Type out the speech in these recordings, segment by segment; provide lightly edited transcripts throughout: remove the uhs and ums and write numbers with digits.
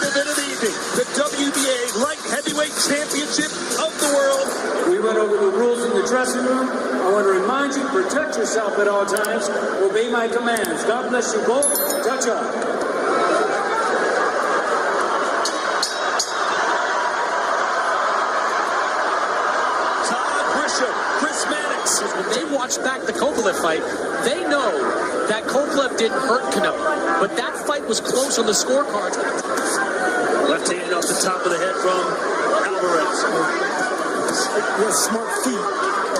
event of the evening, the WBA Light Heavyweight Championship of the world. We went over the rules in the dressing room. I want to remind you, protect yourself at all times. Obey my commands. God bless you both. Touch up. When they watch back the Kovalev fight, they know that Kovalev didn't hurt Canelo, but that fight was close on the scorecards. Left hand off the top of the head from Alvarez. He has smart feet,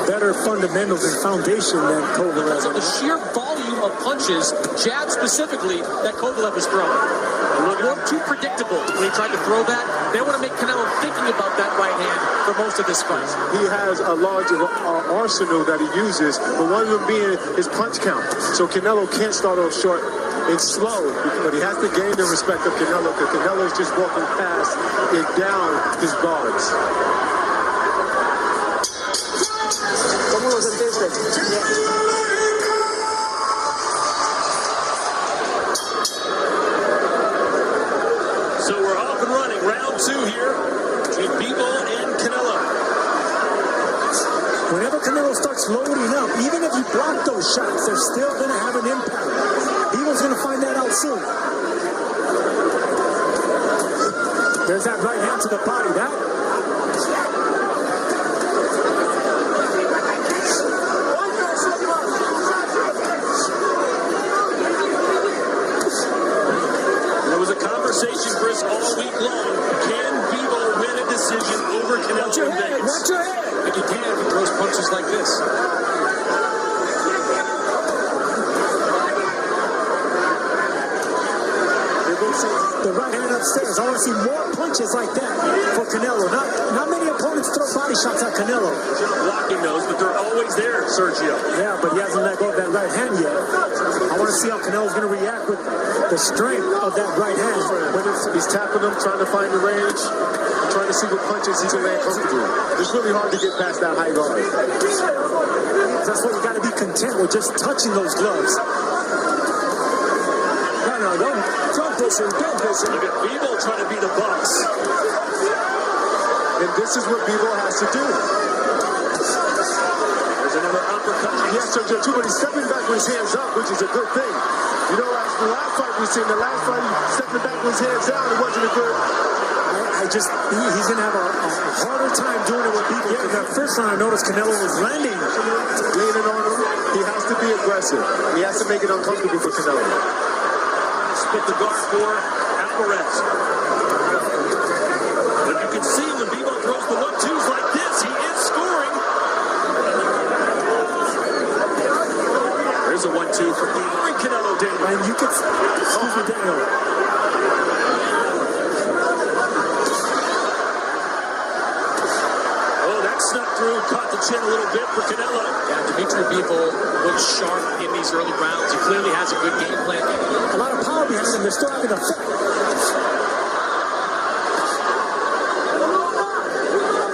better fundamentals and foundation than Kovalev. So the sheer volume of punches, jabs specifically, that Kovalev is throwing. More too predictable when he tried to throw that. They want to make Canelo thinking about that right hand for most of this fight. He has a large arsenal that he uses, but one of them being his punch count. So Canelo can't start off short and slow, but he has to gain the respect of Canelo, because Canelo is just walking past and down his guards. ¿Cómo lo sentiste? So we're off and running. Round two here between Bivol and Canelo. Whenever Canelo starts loading up, even if you block those shots, they're still going to have an impact. Bivol's going to find that out soon. There's that right hand to the body. There was a conversation, Chris, all week long. Can Bivol win a decision over Canelo in Vegas? Watch your head. I think he can if he throws punches like this. The right hand upstairs. I want to see more punches like that for Canelo. Not many opponents throw body shots at Canelo. He's not blocking those, but they're always there, Sergio. Yeah, but he hasn't let go of that right hand yet. I want to see how Canelo's going to react with the strength of that right hand. Whether he's tapping them, trying to find the range, trying to see what punches he can land comfortably. It's really hard to get past that high guard. That's why you got to be content with just touching those gloves. No, don't push him, don't push him. Look at Bivol trying to be the boss. And this is what Bivol has to do. There's another uppercut. Yes, Sergio, too, but he's stepping back with his hands up, which is a good thing. You know, as the last fight we seen, the last fight, he stepping back with his hands down, it wasn't a good. He's going to have a harder time doing it with Bivol. Yeah, that first time I noticed Canelo was landing. Leaning on him, he has to be aggressive. He has to make it uncomfortable for Canelo. Split the guard for Alvarez. But you can see when Bivol throws the 1-2s like this, he is scoring. There's a 1-2 for Bivol and Canelo, Daniel. And you can, excuse me, Daniel. Oh, that snuck through, caught the chin a little bit for Canelo. Yeah, Dimitri Bivol looks sharp in these early rounds. He clearly has a good game plan. A lot of power behind him. They're still having a fight.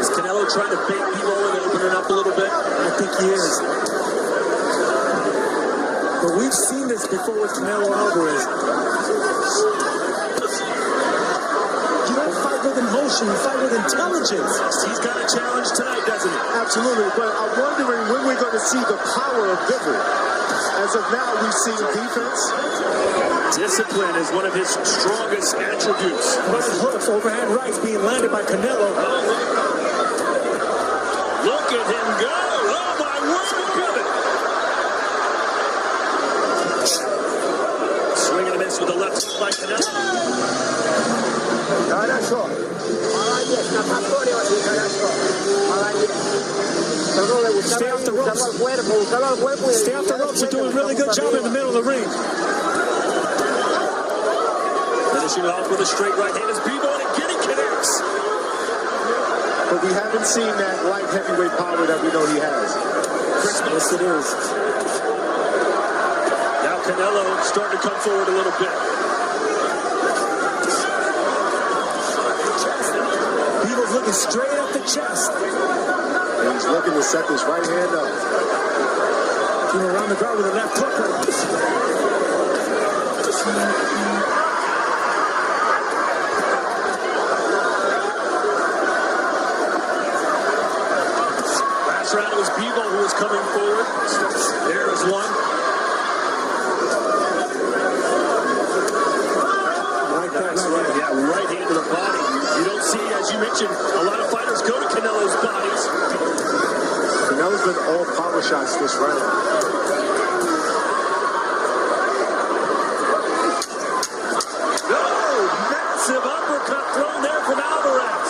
Is Canelo trying to bait Bivol and open it up a little bit? I think he is. But we've seen this before with Canelo Alvarez. You don't fight with emotion, you fight with intelligence. He's got a challenge tonight, doesn't he? Absolutely, but I'm wondering when we're going to see the power of Bivol. As of now, we've seen defense. Discipline is one of his strongest attributes. Right hooks, overhand rights being landed by Canelo. Look at him go. Oh, my word, look at it. Swing and a miss with the left hook by Canelo. Stay off the ropes. Stay off the ropes. You're doing a really good job in the middle of the ring. Finishing off with a straight right hand is Bivol, and again he connects. But we haven't seen that light heavyweight power that we know he has. Yes, it is. Now Canelo starting to come forward a little bit. Bivol's looking straight at the chest. And he's looking to set this right hand up. You know, around the guard with a left hook. mentioned, a lot of fighters go to Canelo's bodies. Canelo's been all power shots this round. Massive uppercut thrown there from Alvarez.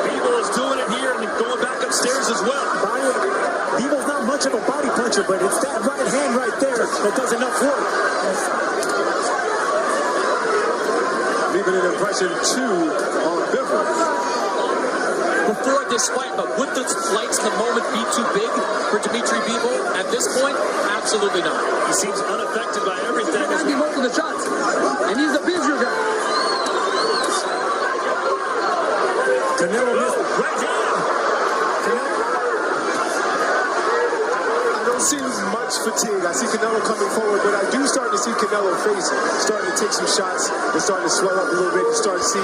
Bivol is doing it here and going back upstairs as well. Bivol's not much of a body puncher, but it's that right hand right there that does enough work. Leaving an impression too on Bivol. Before this fight, but would the lights in the moment be too big for Dimitri Bivol? At this point, absolutely not. He seems unaffected by everything. He can't be most of the shots. And he's a bigger guy. Canelo missed. Right hand. I don't see much fatigue. I see Canelo coming forward, but I do start to see Canelo face starting to take some shots and starting to swell up a little bit and start to see.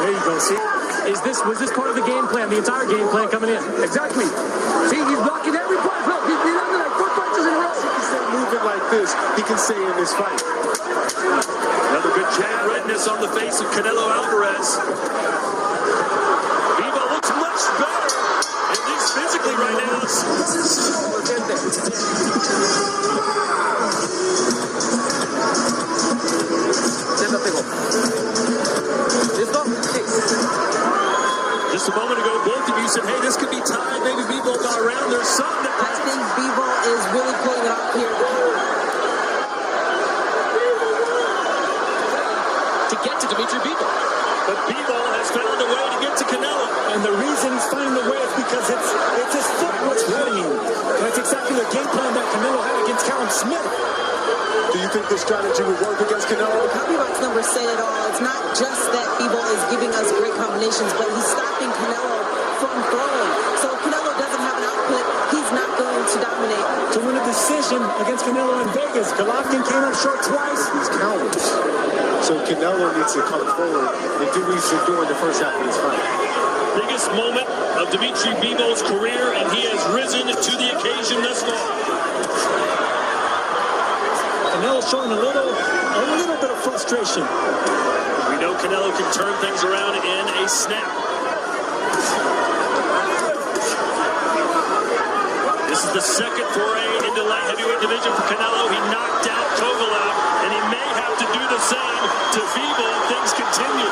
There you go, see? Was this part of the game plan, the entire game plan coming in? Exactly. See, he's blocking every punch. Look, he's landing like 4 punches in a row. If he stay moving like this, he can stay in this fight. Another good jab. Redness on the face of Canelo Alvarez. Bivol looks much better, at least physically right now. Just a moment ago, both of you said, hey, this could be tied. Maybe Bivol got around. There's something that I think Bivol is really pulling it off here. To get to Dimitri Bivol. But Bivol has found a way to get to Canelo. And the reason he's finding the way is because it's his foot what's hurting him. That's exactly the game plan that Canelo had against Callum Smith. Do you think this strategy would work against Canelo? Copybox number said it all. It's not just that Bivol is giving us great combinations, but he's stopping Canelo from throwing. So if Canelo doesn't have an output, he's not going to dominate. To win a decision against Canelo in Vegas, Golovkin came up short twice. He's cowards. So Canelo needs to come forward and do what he's been doing the first half of this fight. Biggest moment of Dimitri Bivol's career, and he has risen to the occasion thus far. Canelo's showing a little bit of frustration. We know Canelo can turn things around in a snap. This is the second foray into light heavyweight division for Canelo. He knocked out Kovalev, and he may have to do the same to Bivol if things continue.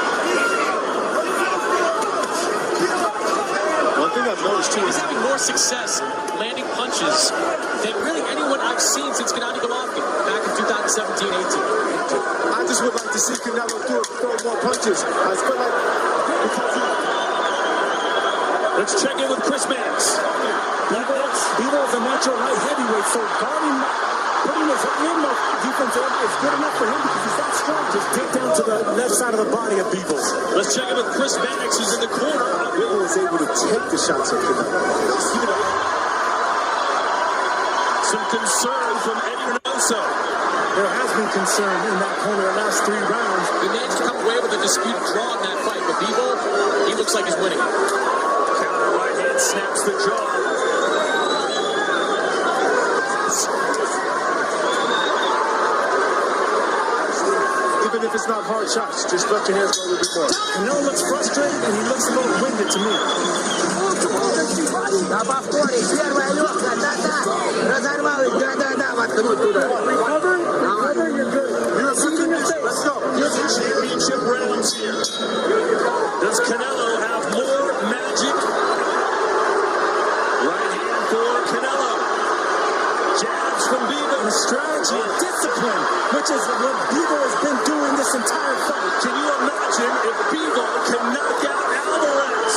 One thing I've noticed too He's having more success landing punches than really anyone I've seen since Gennady Golovkin back in 2017-18. I just would like to see Canelo throw more punches. I feel like because Let's check in with Chris Mannix. Bivol's a natural light heavyweight, so guarding, putting his earmuff defense on is good enough for him because he's that strong. Just dig down to the left side of the body of Bivol. Let's check in with Chris Mannix, who's in the corner. Bivol is able to take the shots at Canelo. Some concern from Eddie Reynoso. There has been concern in that corner the last 3 rounds. He managed to come away with a disputed draw in that fight, but Bivol, he looks like he's winning. Counter right hand snaps the jaw. Even if it's not hard shots, just let your hands go a little bit more. Canelo looks frustrated and he looks a little winded to me. Recover, you're good. Let's go. Championship rounds here. Does Canelo have more magic? Right hand for Canelo. Jabs from Bivol. Strategy and discipline, which is what Bivol has been doing this entire fight. Can you imagine if Bivol can knock out Alvarez?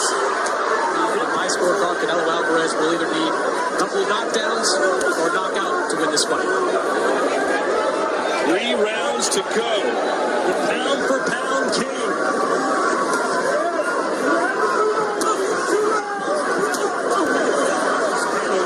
In my scorecard, Canelo Alvarez will either need a couple of knockdowns or knockout to win this fight. 3 rounds to go. The pound for pound king.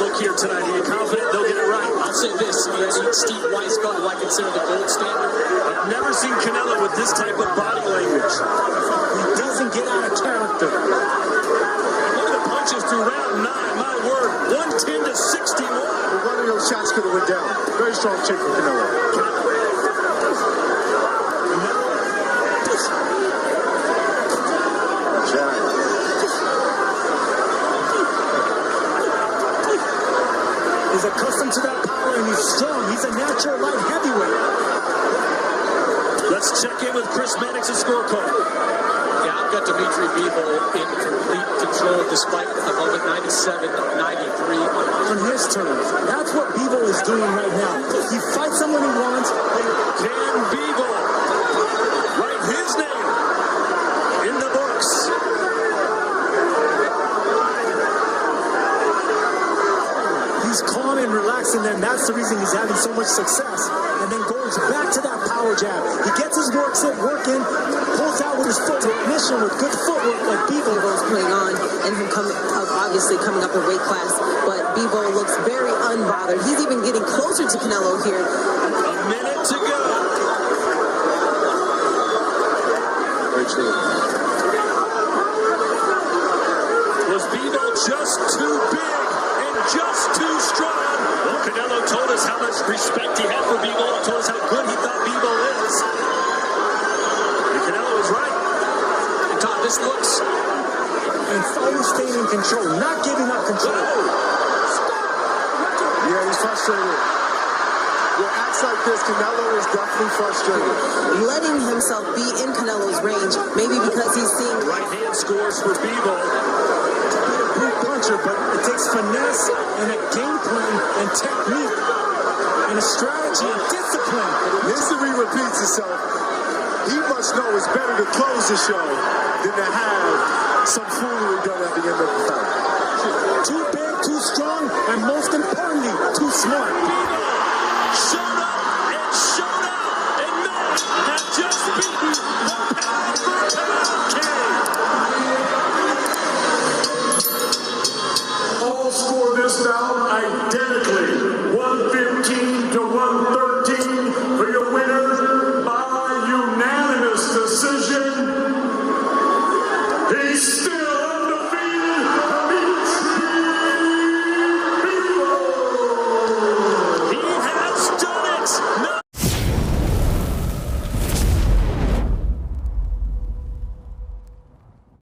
Look here tonight. Are you confident they'll get it right? I'll say this, Steve Weisfeld, who I consider the gold standard. I've never seen Canelo with this type of body language. He doesn't get out of character. Look at the punches through round 9. My word, 110 to 61. We're running a those shots could have went down. Very strong kick from Canelo. He's accustomed to that power and he's strong. He's a natural light heavyweight. Let's check in with Chris Mannix's scorecard. Yeah, I've got Dimitri Bivol in complete control despite the moment 97-93. On his terms. That's what Bivol is doing right now. He fights someone he wants. Can Bivol write his name in the books? He's calm and relaxing, and that's the reason he's having so much success. And then goes back to that power jab. He gets his work in, pulls out with his footwork, mission with good footwork like Bivol. Bivol's playing on, and him obviously coming up in weight class. But Bivol looks very unbothered. He's even getting closer to Canelo here. A minute to go. Very true. Was Bivol just too big? Just too strong. Well, Canelo told us how much respect he had for Bivol and told us how good he thought Bivol is. And Canelo was right. And Todd, this looks... And always staying in control, not giving up control. Yeah, he's frustrated. With acts like this, Canelo is definitely frustrated. Letting himself be in Canelo's range, maybe because he's seeing... Right hand scores for Bivol. But it takes finesse and a game plan and technique and a strategy and discipline. History repeats itself. He must know it's better to close the show than to have some foolery done at the end of the fight. Too big, too strong, and most importantly, too smart.